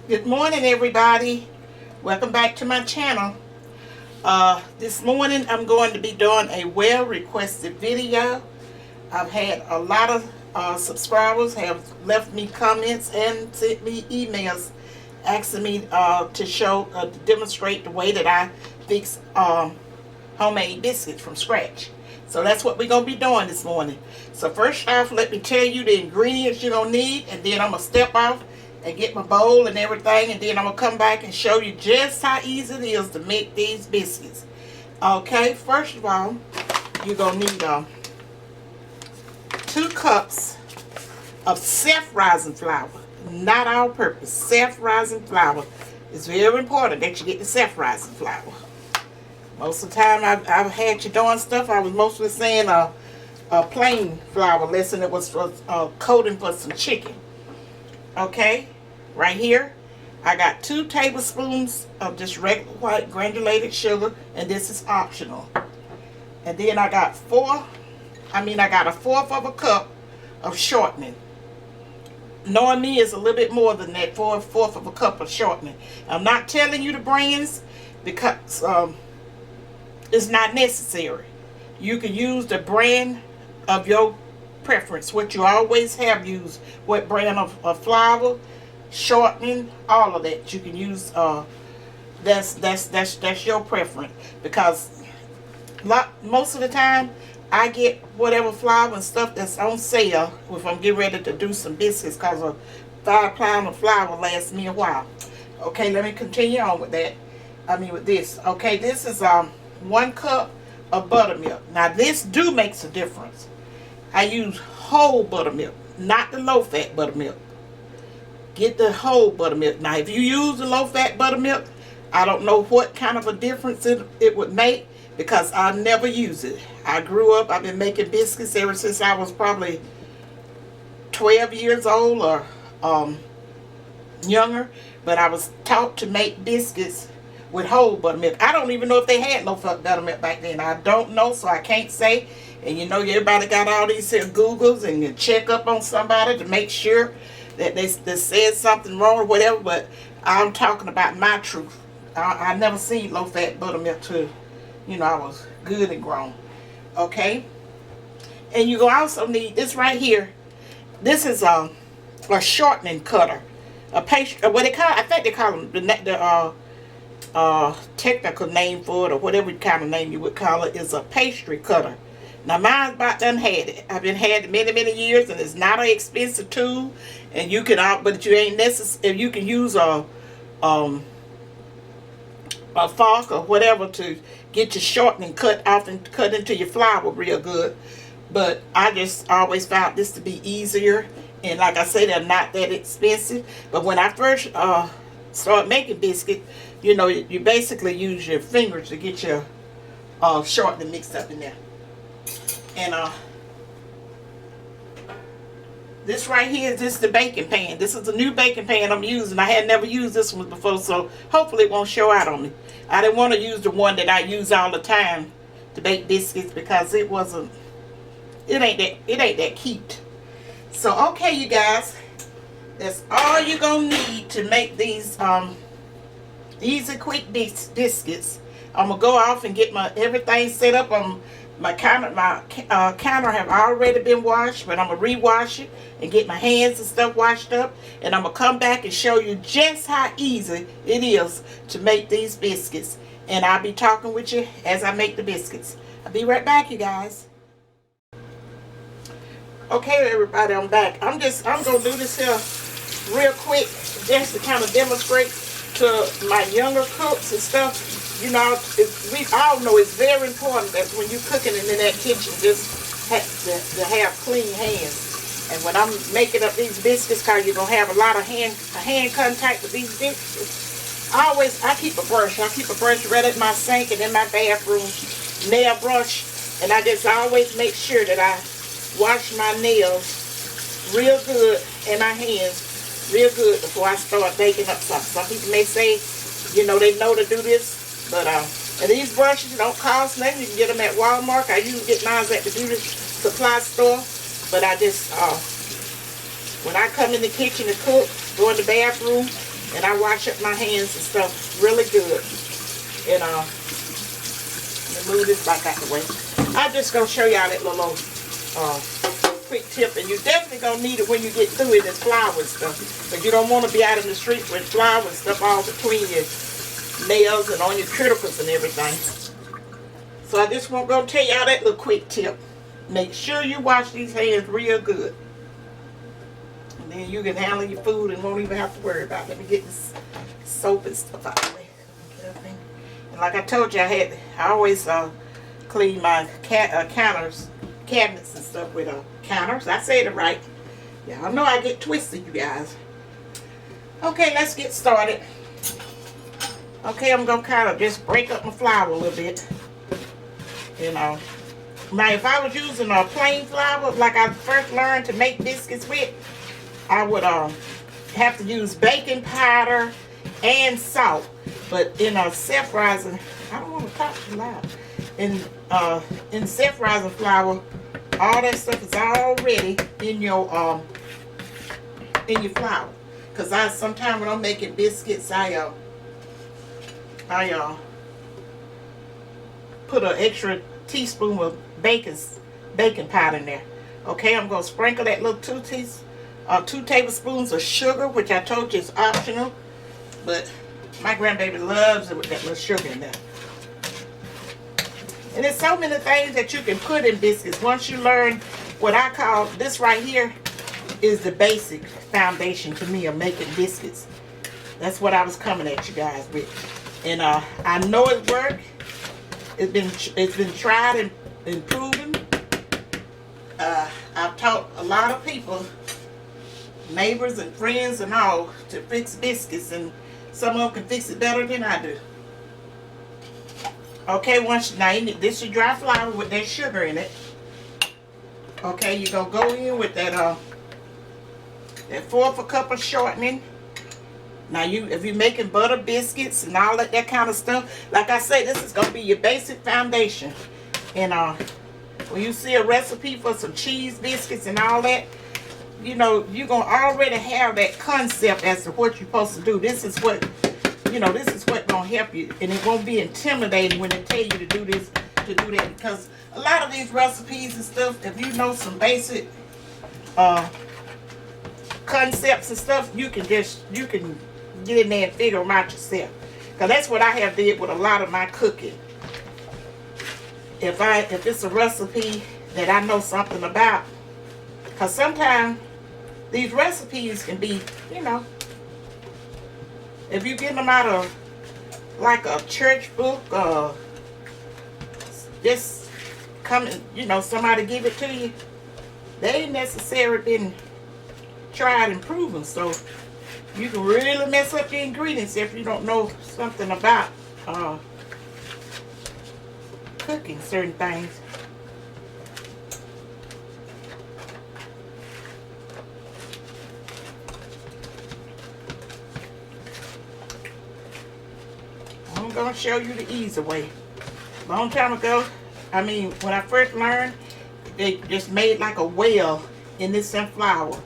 Good morning, everybody. Welcome back to my channel. This morning I'm going to be doing a well requested video. I've had a lot of subscribers have left me comments and sent me emails asking me to demonstrate the way that I fix homemade biscuits from scratch. So that's what we're going to be doing this morning. So first off, let me tell you the ingredients you're going to need, and then I'm going to step off and get my bowl and everything, and then I'm going to come back and show you just how easy it is to make these biscuits. Okay, first of all, you're going to need 2 cups of self-rising flour. Not all-purpose, self-rising flour. It's very important that you get the self-rising flour. Most of the time I've had you doing stuff, I was mostly saying a plain flour, unless it was coating for some chicken. Okay, right here I got 2 tablespoons of just regular white granulated sugar, and this is optional. And then I got a 1/4 of a cup of shortening. Knowing me is a little bit more than that, 1/4 of a cup of shortening. I'm not telling you the brands because it's not necessary. You can use the brand of your preference, what you always have used, what brand of flour, shortening, all of that you can use. That's your preference, because most of the time I get whatever flour and stuff that's on sale if I'm getting ready to do some biscuits, because a 5 pound of flour lasts me a while. Okay, let me continue on with that. With this. Okay, this is 1 cup of buttermilk. Now this makes a difference. I use whole buttermilk, not the low fat buttermilk. Get the whole buttermilk. Now if you use the low fat buttermilk, I don't know what kind of a difference it would make, because I never use it. I grew up, I've been making biscuits ever since I was probably 12 years old or younger, but I was taught to make biscuits with whole buttermilk. I don't even know if they had low fat buttermilk back then. I don't know, so I can't say. And you know, everybody got all these Googles, and you check up on somebody to make sure that they said something wrong or whatever, but I'm talking about my truth. I never seen low fat buttermilk till, I was good and grown. Okay, and you also need this right here. This is a shortening cutter, a pastry. What they call? I think they call them the technical name for it, or whatever kind of name you would call it, is a pastry cutter. Now mine's about done had it. I've been had it many years, and it's not an expensive tool. And you can but you ain't necessary. You can use a fork or whatever to get your shortening cut off and cut into your flour real good. But I just always found this to be easier, and like I say, they're not that expensive. But when I first started making biscuit, you basically use your fingers to get your shortening mixed up in there. And this right here is just the baking pan. This is a new baking pan I'm using. I had never used this one before, so hopefully it won't show out on me. I didn't want to use the one that I use all the time to bake biscuits, because it ain't that cute. So okay, you guys, that's all you're gonna need to make these easy quick biscuits. I'm gonna go off and get everything set up on my counter. My counter have already been washed, but I'm gonna rewash it and get my hands and stuff washed up, and I'm gonna come back and show you just how easy it is to make these biscuits. And I'll be talking with you as I make the biscuits. I'll be right back, you guys. Okay, everybody, I'm back. I'm gonna do this here real quick, just to kind of demonstrate to my younger cooks and stuff. We all know it's very important that when you're cooking in that kitchen, just to have clean hands. And when I'm making up these biscuits, because you're going to have a lot of hand contact with these biscuits, I keep a brush. I keep a brush right at my sink and in my bathroom, nail brush. And I just always make sure that I wash my nails real good and my hands real good before I start baking up something. Some people may say, they know to do this. But and these brushes don't cost nothing. You can get them at Walmart. I usually get mine at the beauty supply store. But I just when I come in the kitchen to cook, go in the bathroom and I wash up my hands and stuff really good. And let me move this back out the way. I'm just gonna show y'all that little quick tip, and you're definitely gonna need it when you get through it, this flour and stuff, because you don't want to be out in the street with flour and stuff all between your nails and on your cuticles and everything. So I just want to go tell y'all that little quick tip. Make sure you wash these hands real good, and then you can handle your food and won't even have to worry about it. Let me get this soap and stuff out of the way. And like I told you, I always clean my cabinets and stuff with counters. I said it right. Y'all know I get twisted, you guys. Okay, let's get started. Okay, I'm gonna kind of just break up my flour a little bit. You know, now if I was using a plain flour like I first learned to make biscuits with, I would have to use baking powder and salt. But in a self-rising, I don't want to talk too loud. In self-rising flour, all that stuff is already in your flour. Cause sometimes when I'm making biscuits, I put an extra teaspoon of baking powder in there. Okay, I'm gonna sprinkle that little 2 tablespoons of sugar, which I told you is optional, but my grandbaby loves it with that little sugar in there. And there's so many things that you can put in biscuits. Once you learn what I call this right here is the basic foundation to me of making biscuits. That's what I was coming at you guys with. And I know it worked. It's been tried and proven. I've taught a lot of people, neighbors and friends and all, to fix biscuits, and some of them can fix it better than I do. Okay, this is dry flour with that sugar in it. Okay, you're gonna go in with that 1/4 cup of shortening. Now if you're making butter biscuits and all that kind of stuff, like I say, this is gonna be your basic foundation. And when you see a recipe for some cheese biscuits and all that, you know, you're gonna already have that concept as to what you're supposed to do. This is what gonna help you, and it won't be intimidating when they tell you to do this, to do that, because a lot of these recipes and stuff, if you know some basic concepts and stuff, you can get in there and figure them out yourself. Because that's what I have did with a lot of my cooking. If it's a recipe that I know something about, because sometimes these recipes can be, you know, if you get them out of like a church book, just coming, you know, somebody give it to you, they ain't necessarily been tried and proven. So you can really mess up your ingredients if you don't know something about cooking certain things. I'm gonna show you the easy way. Long time ago, I mean, when I first learned, they just made like a well in this flour,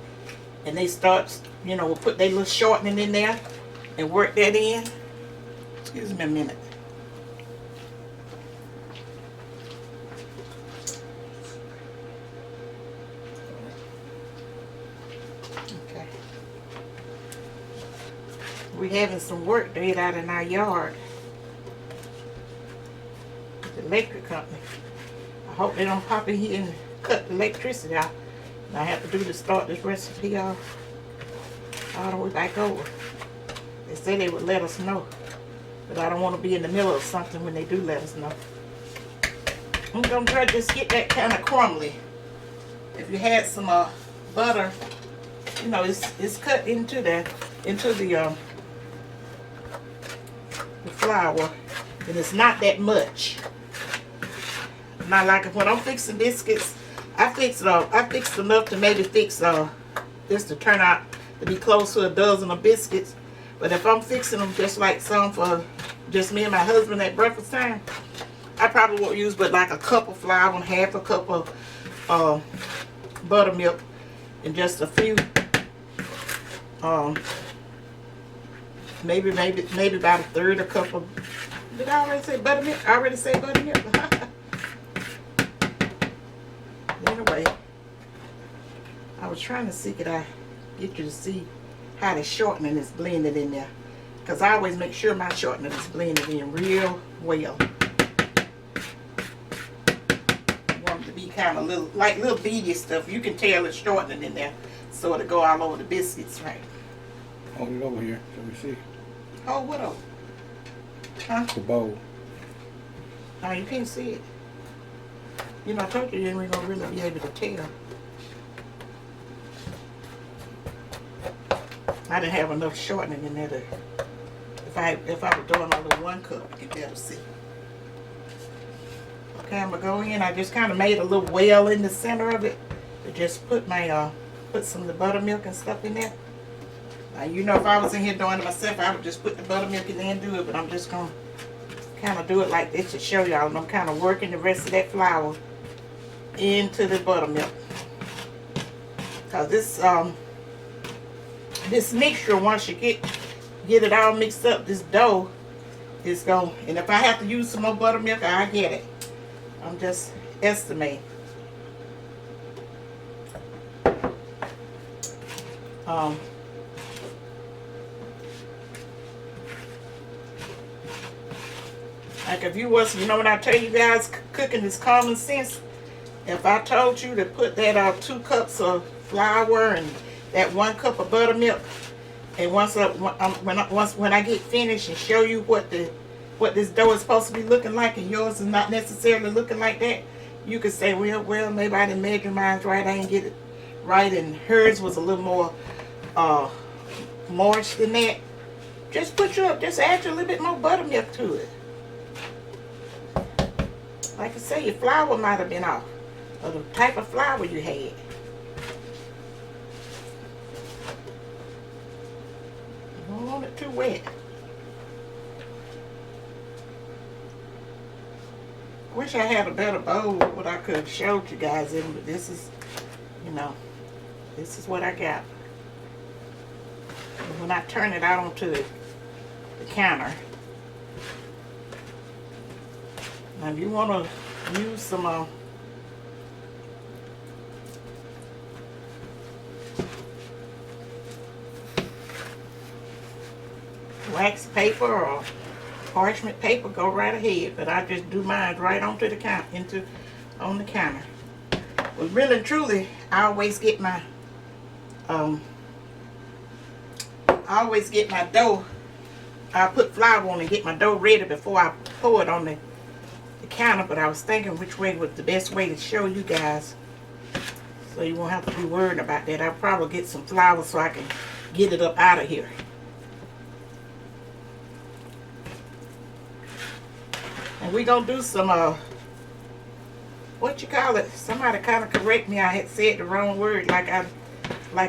and they start, you know, put their little shortening in there and work that in. Excuse me a minute. Okay. We're having some work done out in our yard. The electric company. I hope they don't pop in here and cut the electricity out. And I have to do to start this recipe off all the way back over. They say they would let us know, but I don't want to be in the middle of something when they do let us know. I'm gonna try to just get that kind of crumbly. If you had some butter, you know, it's cut into the flour, and it's not that much. Not like when I'm fixing biscuits, I fix enough to maybe fix just to turn out to be close to a dozen of biscuits. But if I'm fixing them just like some for just me and my husband at breakfast time, I probably won't use but like a cup of flour and half a cup of buttermilk and just a few maybe about a third a cup of, did I already say buttermilk? I already say buttermilk. Anyway, I was trying to see, could I get you to see how the shortening is blended in there, because I always make sure my shortening is blended in real well. I want it to be kind of little, like little beady stuff. You can tell it's shortening in there, so it'll go all over the biscuits, right? Hold it over here so we see. Oh, what over? Huh? The bowl. No, you can't see it. You know, I told you you ain't gonna really be able to tell. I didn't have enough shortening in there to, if I were doing a little 1 cup, you could better see. Okay, I'm gonna go in. I just kind of made a little well in the center of it to just put my put some of the buttermilk and stuff in there. Now, you know, if I was in here doing it myself, I would just put the buttermilk in there and do it, but I'm just gonna kind of do it like this to show y'all. And I'm kind of working the rest of that flour into the buttermilk, cause this mixture, once you get it all mixed up, this dough is going, and if I have to use some more buttermilk, I get it. I'm just estimating. Like if you was, you know, when I tell you guys cooking is common sense, if I told you to put that 2 cups of flour and that 1 cup of buttermilk, and once when I get finished and show you what this dough is supposed to be looking like, and yours is not necessarily looking like that, you could say, well, maybe I didn't measure mine right, I didn't get it right, and hers was a little more moist than that. Just add a little bit more buttermilk to it. Like I say, your flour might have been off, or the type of flour you had. You don't want it too wet. Wish I had a better bowl what I could have showed you guys in, but this is, you know, this is what I got. And when I turn it out onto the counter, now if you want to use some wax paper or parchment paper, go right ahead, but I just do mine right onto the counter, on the counter. But really and truly, I always get my dough. I put flour on and get my dough ready before I pour it on the counter, but I was thinking which way was the best way to show you guys, so you won't have to be worried about that. I'll probably get some flour so I can get it up out of here. And we gonna do some what you call it? Somebody kind of correct me. I had said the wrong word, like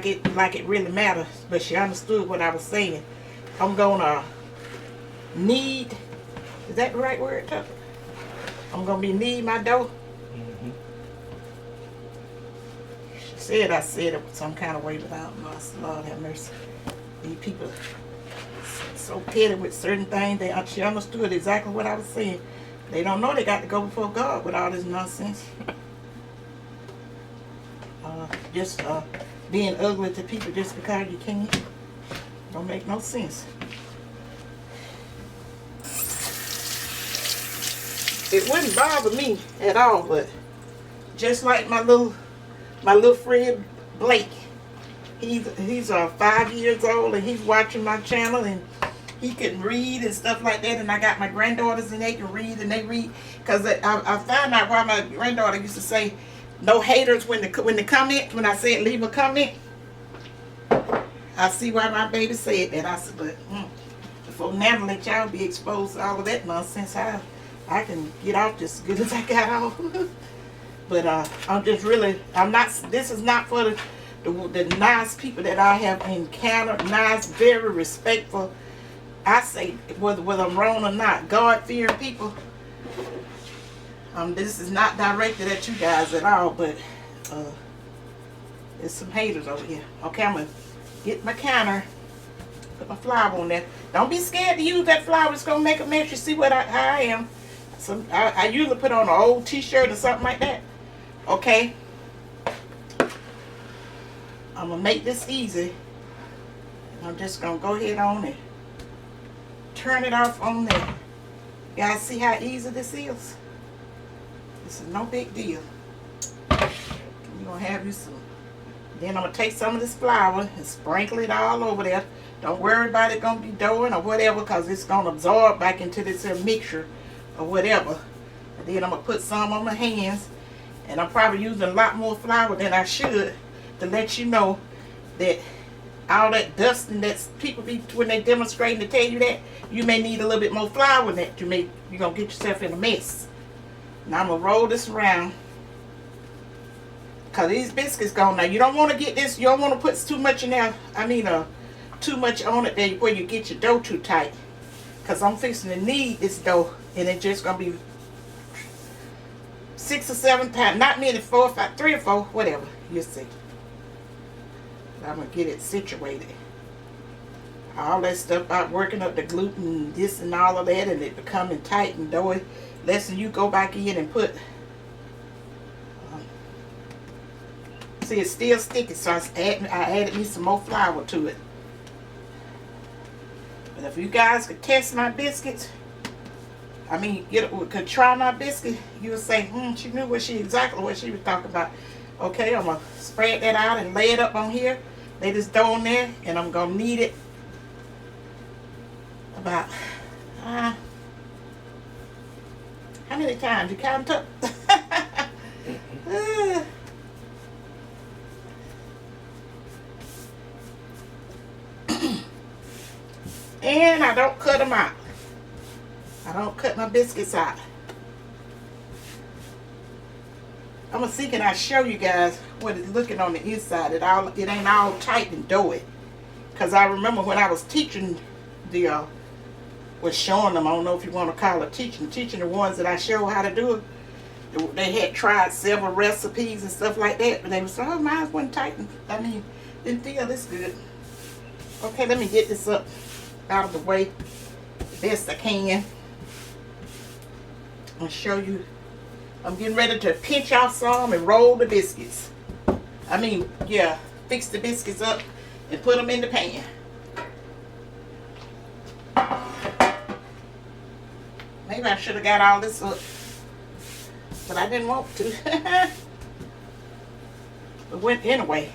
it really matters, but she understood what I was saying. I'm gonna knead. Is that the right word, Tucker? I'm gonna be knead my dough. Mm-hmm. She said I said it some kind of way, but I don't know. Lord have mercy. These people so petty with certain things. She understood exactly what I was saying. They don't know they got to go before God with all this nonsense. Just being ugly to people just because you can. Don't make no sense. It wouldn't bother me at all, but just like my little friend Blake, he's 5 years old and he's watching my channel and he can read and stuff like that, and I got my granddaughters and they can read and they read, because I found out why my granddaughter used to say no haters when I said leave a comment. I see why my baby said that. I said, but before now let y'all be exposed to all of that nonsense, I can get off just as good as I got off. But this is not for the nice people that I have encountered, nice, very respectful. I say, whether I'm wrong or not, God-fearing people. This is not directed at you guys at all, but there's some haters over here. Okay, I'm gonna get my counter Put my flour on there. Don't be scared to use that flour. It's gonna make a mess. You see how I am. So I usually put on an old t-shirt or something like that. Okay. I'm gonna make this easy. I'm just gonna go ahead on and turn it off on there. You guys see how easy this is? This is no big deal. You're gonna have you some. Then I'm gonna take some of this flour and sprinkle it all over there. Don't worry about it gonna be dough or whatever, because it's gonna absorb back into this mixture or whatever. And then I'm gonna put some on my hands, and I'm probably using a lot more flour than I should, to let you know that all that dusting that people be when they demonstrating to tell you that you may need a little bit more flour than that. You're gonna get yourself in a mess. Now I'm gonna roll this around, cause these biscuits gone. Now you don't want to get this. You don't want to put too much in there. I mean, too much on it there where you get your dough too tight. Cause I'm fixing to knead this dough, and it's just gonna be 6 or 7 times. Not many, 4 or 5, 3 or 4, whatever. You'll see. I'm gonna get it situated. All that stuff about working up the gluten, this and all of that, and it becoming tight and doughy. Less than you go back in and put. See, it's still sticky, so I added me some more flour to it. But if you guys could test my biscuits, I mean, could try my biscuit, you would say, she knew exactly what she was talking about. Okay, I'm gonna spread that out and lay it up on here. Lay this dough on there, and I'm gonna knead it about how many times? You count up? And I don't cut them out. I don't cut my biscuits out. I'm gonna see, can I show you guys what it's looking on the inside? It ain't all tight and doughy. Cause I remember when I was teaching was showing them. I don't know if you want to call it teaching the ones that I show how to do it. They had tried several recipes and stuff like that, but they was oh, mine wasn't tight. I mean, didn't feel this good. Okay, let me get this up out of the way the best I can. I'll show you. I'm getting ready to pinch off some and roll the biscuits. I mean, yeah, fix the biscuits up and put them in the pan. Maybe I should have got all this up, but I didn't want to. But anyway,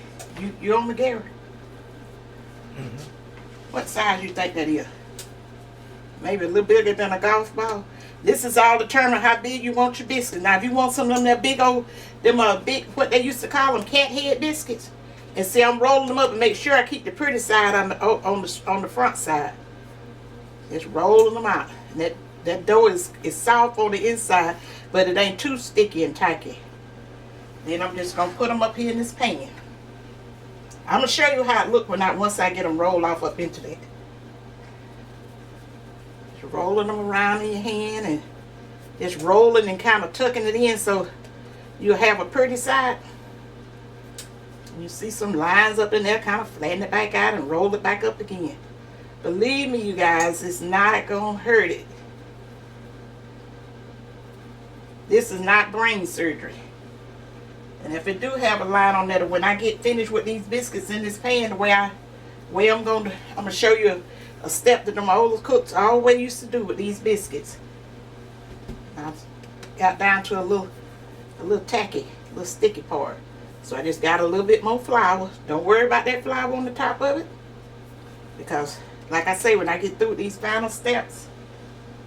you on the Gary? What size you think that is? Maybe a little bigger than a golf ball. This is all determined how big you want your biscuits. Now, if you want some of them that big old, big, what they used to call them, cat head biscuits. And see, I'm rolling them up and make sure I keep the pretty side on the front side. Just rolling them out. And that dough is soft on the inside, but it ain't too sticky and tacky. Then I'm just gonna put them up here in this pan. I'm gonna show you how it look once I get them rolled off up into that. Just rolling them around in your hand and just rolling and kind of tucking it in so you'll have a pretty side. You see some lines up in there, kind of flatten it back out and roll it back up again. Believe me, you guys, it's not gonna hurt it. This is not brain surgery. And if it do have a line on there, when I get finished with these biscuits in this pan, the way I'm gonna show you a step that my oldest cooks always used to do with these biscuits. I got down to a little tacky, a little sticky part. So I just got a little bit more flour. Don't worry about that flour on the top of it, because like I say, when I get through with these final steps,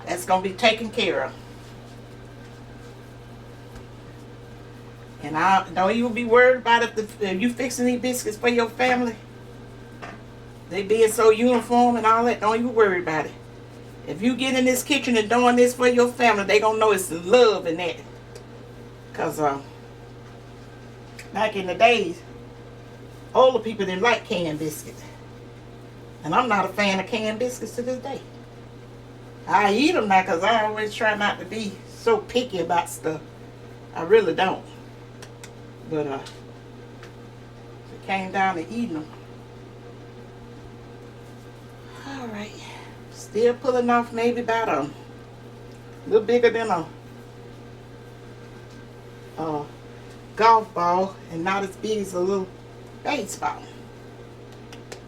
that's gonna be taken care of. And don't even be worried about if you fixing these biscuits for your family. They being so uniform and all that, don't even worry about it. If you get in this kitchen and doing this for your family, they gonna know it's love in that. Cause back in the days, older people didn't like canned biscuits. And I'm not a fan of canned biscuits to this day. I eat them now because I always try not to be so picky about stuff. I really don't. But if it came down to eating them, All right. Still pulling off maybe about a little bigger than a golf ball and not as big as a little baseball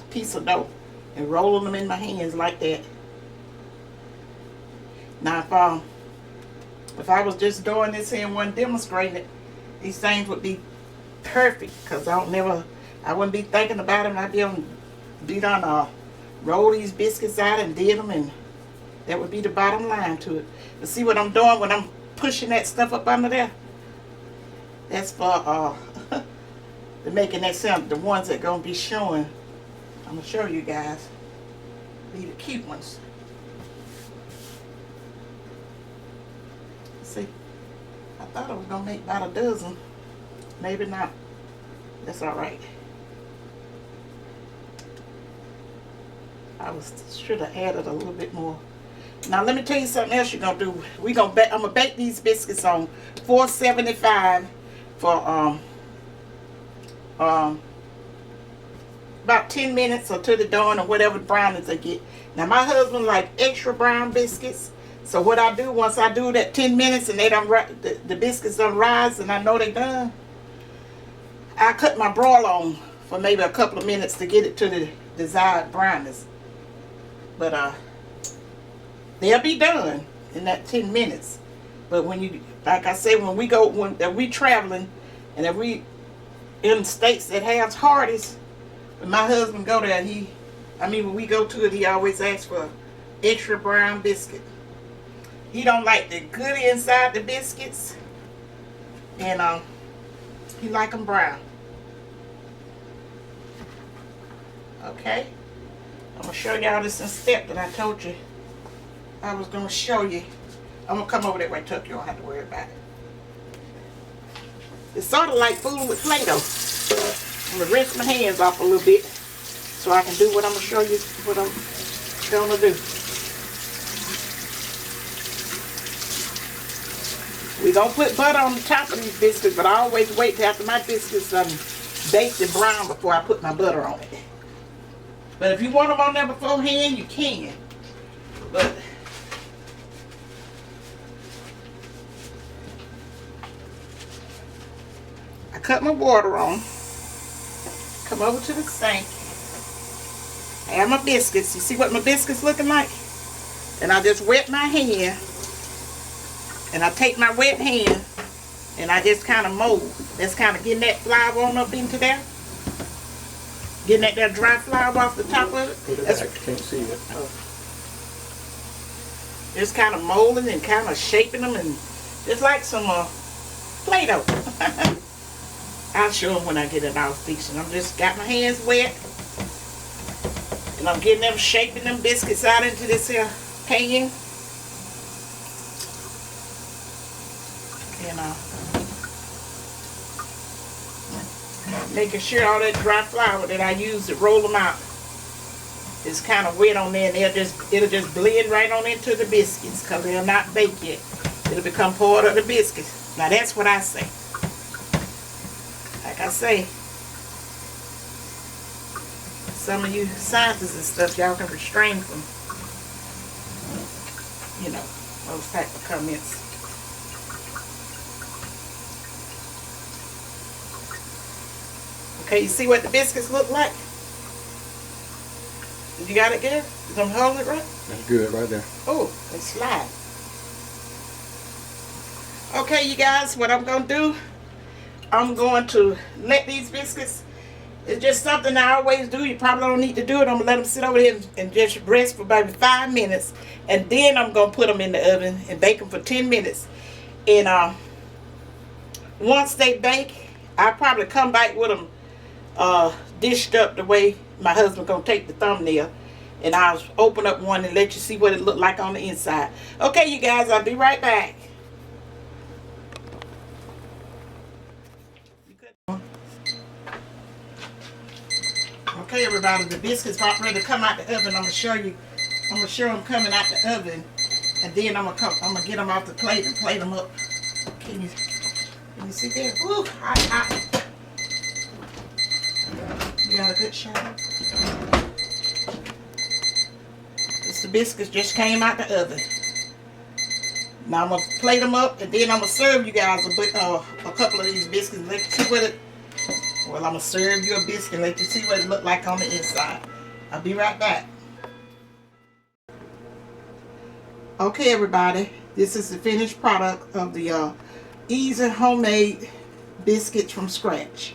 piece of dough, and rolling them in my hands like that. Now if I was just doing this here and wasn't demonstrating it, these things would be perfect, because I wouldn't be thinking about them. I'd be done roll these biscuits out and did them, and that would be the bottom line to it. But see what I'm doing when I'm pushing that stuff up under there? That's for the making that sound. The ones that gonna be showing, I'm gonna show you guys. Be the cute ones. See, I thought I was gonna make about a dozen. Maybe not. That's all right. Should have added a little bit more. Now let me tell you something else you're gonna do. I'm gonna bake these biscuits on 475 for about 10 minutes or to the dawn, or whatever brownies I get. Now my husband like extra brown biscuits, so what I do once I do that 10 minutes and they the biscuits don't rise and I know they done, I cut my broil on for maybe a couple of minutes to get it to the desired brownness. But they'll be done in that 10 minutes. But when you, like I say, when we traveling, and if we in states that have Hardee's, when my husband go there, when we go to it, he always asks for extra brown biscuit. He don't like the goodie inside the biscuits, and he like them brown. Okay, I'm gonna show y'all this in step that I told you I was gonna show you. I'm gonna come over that way, Tuck. You don't have to worry about it. It's sort of like fooling with Play-Doh. I'm gonna rinse my hands off a little bit so I can do what I'm gonna show you what I'm gonna do. We're gonna put butter on the top of these biscuits, but I always wait till after my biscuits baked and brown before I put my butter on it. But if you want them on there beforehand, you can. But I cut my water on. Come over to the sink. I have my biscuits. You see what my biscuits looking like? And I just wet my hand. And I take my wet hand and I just kind of mold. That's kind of getting that flour on up into there. Getting that dry flour off the top of it. Put it back. Can't see it. Just kind of molding and kind of shaping them, and just like some Play-Doh. I'll show them when I get it all fixed. I'm just got my hands wet, and I'm getting them, shaping them biscuits out into this here pan. And making sure all that dry flour that I use to roll them out is kind of wet on there, and it'll just blend right on into the biscuits, because they're not baked yet. It'll become part of the biscuits. Now that's what I say. Like I say, some of you scientists and stuff, y'all can restrain from, those type of comments. Okay, you see what the biscuits look like? You got it, Gary? You gonna hold it right? That's good right there. Oh, they slide. Okay, you guys, what I'm gonna do, I'm going to let these biscuits, it's just something I always do. You probably don't need to do it. I'm gonna let them sit over here and just rest for maybe 5 minutes, and then I'm gonna put them in the oven and bake them for 10 minutes. And once they bake, I'll probably come back with them dished up the way my husband gonna take the thumbnail, and I'll open up one and let you see what it look like on the inside. Okay, you guys, I'll be right back. Okay, everybody, the biscuits about ready to come out the oven. I'm gonna show them coming out the oven, and then I'm gonna get them off the plate and plate them up. Can you see there? Ooh, hot, hot. You got a good shot. biscuits just came out the oven. Now I'm going to plate them up, and then I'm going to serve you guys a couple of these biscuits and let you see what it... Well, I'm going to serve you a biscuit and let you see what it look like on the inside. I'll be right back. Okay, everybody. This is the finished product of the easy homemade biscuits from scratch.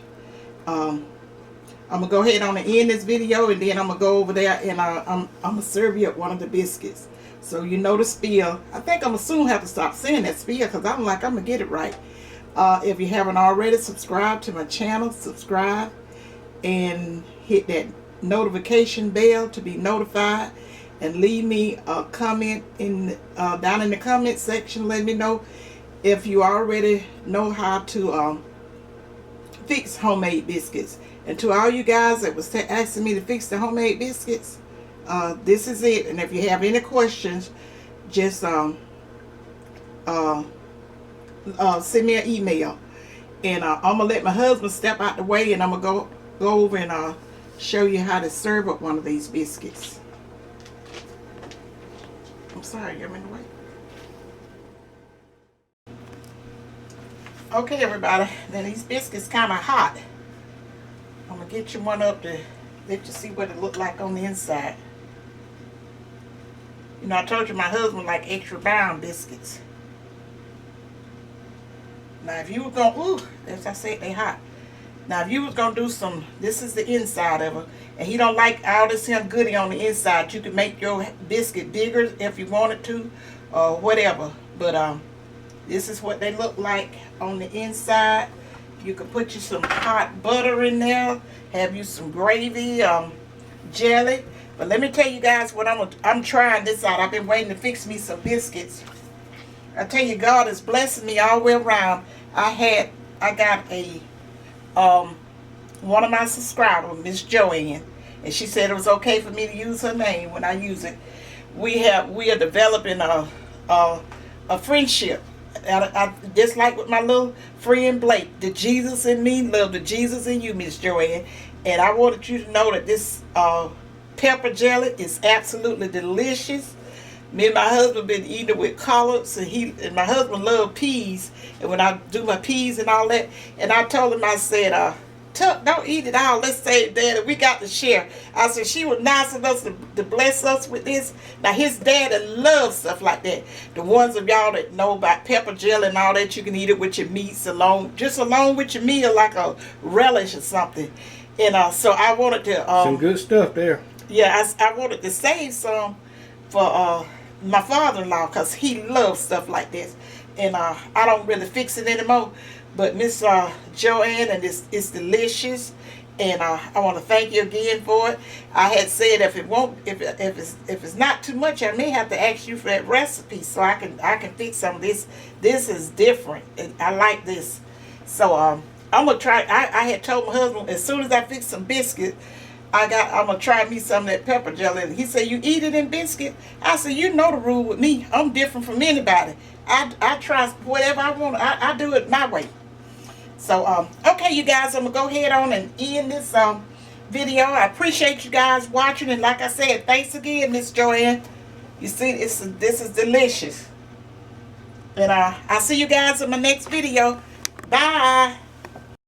I'm going to go ahead on and end this video, and then I'm going to go over there and I'm going to serve you up one of the biscuits. So you know the spiel. I think I'm going to soon have to stop saying that spiel because I'm going to get it right. If you haven't already, subscribe to my channel. Subscribe and hit that notification bell to be notified. And leave me a comment down in the comment section. Let me know if you already know how to fix homemade biscuits. And to all you guys that was asking me to fix the homemade biscuits, this is it. And if you have any questions, just send me an email. And I'm gonna let my husband step out the way, and I'm gonna go over and show you how to serve up one of these biscuits. I'm sorry, I'm in the way. Okay, everybody. Now these biscuits kind of hot. I'm gonna get you one up to let you see what it look like on the inside. You know, I told you my husband like extra brown biscuits. Now if you were gonna, ooh, as I said, they hot. Now if you was gonna do some, this is the inside of it, and he don't like all this him goodie on the inside. You could make your biscuit bigger if you wanted to, or whatever. But this is what they look like on the inside. You could put you some hot butter in there, have you some gravy, jelly. But let me tell you guys what I'm trying this out. I've been waiting to fix me some biscuits. I tell you, God is blessing me all the way around. I got a one of my subscribers, Miss Joanne, and she said it was okay for me to use her name when I use it. We are developing a friendship. I just like with my little friend Blake, the Jesus in me love the Jesus in you, Miss Joanne. And I wanted you to know that this pepper jelly is absolutely delicious. Me and my husband been eating it with collards, and my husband loved peas. And when I do my peas and all that, and I told him, I said, Tuck, don't eat it all. Let's save Daddy. We got to share. I said, she was nice enough to bless us with this. Now, his daddy loves stuff like that. The ones of y'all that know about pepper jelly and all that, you can eat it with your meats along with your meal, like a relish or something. And so I wanted to... some good stuff there. Yeah, I wanted to save some for my father-in-law because he loves stuff like this. And I don't really fix it anymore. But Miss Joanne, and it's delicious, and I want to thank you again for it. I had said if it's not too much, I may have to ask you for that recipe so I can fix some of this. This is different, and I like this. So I'm gonna try. I had told my husband as soon as I fix some biscuit, I'm gonna try me some of that pepper jelly. He said, "You eat it in biscuit?" I said, "You know the rule with me. I'm different from anybody. I try whatever I want. I do it my way." So, okay, you guys, I'm going to go ahead on and end this video. I appreciate you guys watching. And like I said, thanks again, Miss Joanne. You see, this is delicious. And I'll see you guys in my next video. Bye.